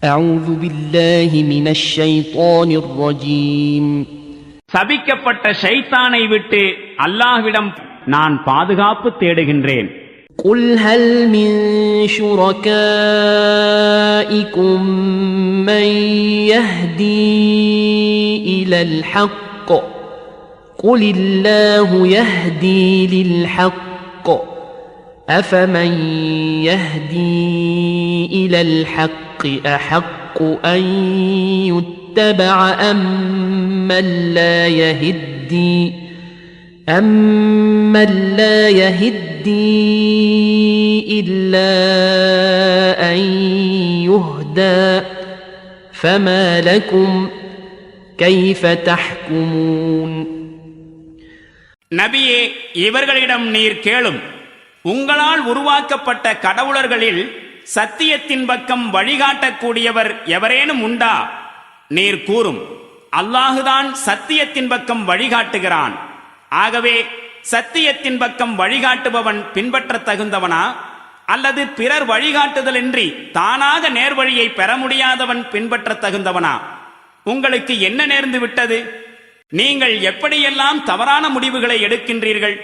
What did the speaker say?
أعوذ بالله من الشيطان الرجيم. சபிக்கப்பட்ட ஷைத்தானை விட்டு அல்லாஹ்விடம் நான் பாதுகாப்பு தேடுகின்றேன். قل هل من شركائكم من يهدي إلى الحق قل الله يهدي للحق أفمن يهدي إلى الحق أحق أن يتبع أمن لا يهدي إلا أن يهدى فما لكم كيف تحكمون. நபியே, இவர்களிடம் நீர் கேளும், உங்களால் உருவாக்கப்பட்ட கடவுளர்களில் சத்தியத்தின் பக்கம் வழிகாட்டக்கூடியவர் எவரேனும் உண்டா? நீர் கூறும், அல்லாஹுதான் சத்தியத்தின் பக்கம் வழிகாட்டுகிறான். ஆகவே சத்தியத்தின் பக்கம் வழிகாட்டுபவன் பின்பற்றத் தகுந்தவனா, அல்லது பிறர் வழிகாட்டுதலின்றி தானாக நேர்வழியை பெற முடியாதவன் பின்பற்றத் தகுந்தவனா? உங்களுக்கு என்ன நேர்ந்து விட்டது? நீங்கள் எப்படியெல்லாம் தவறான முடிவுகளை எடுக்கின்றீர்கள்?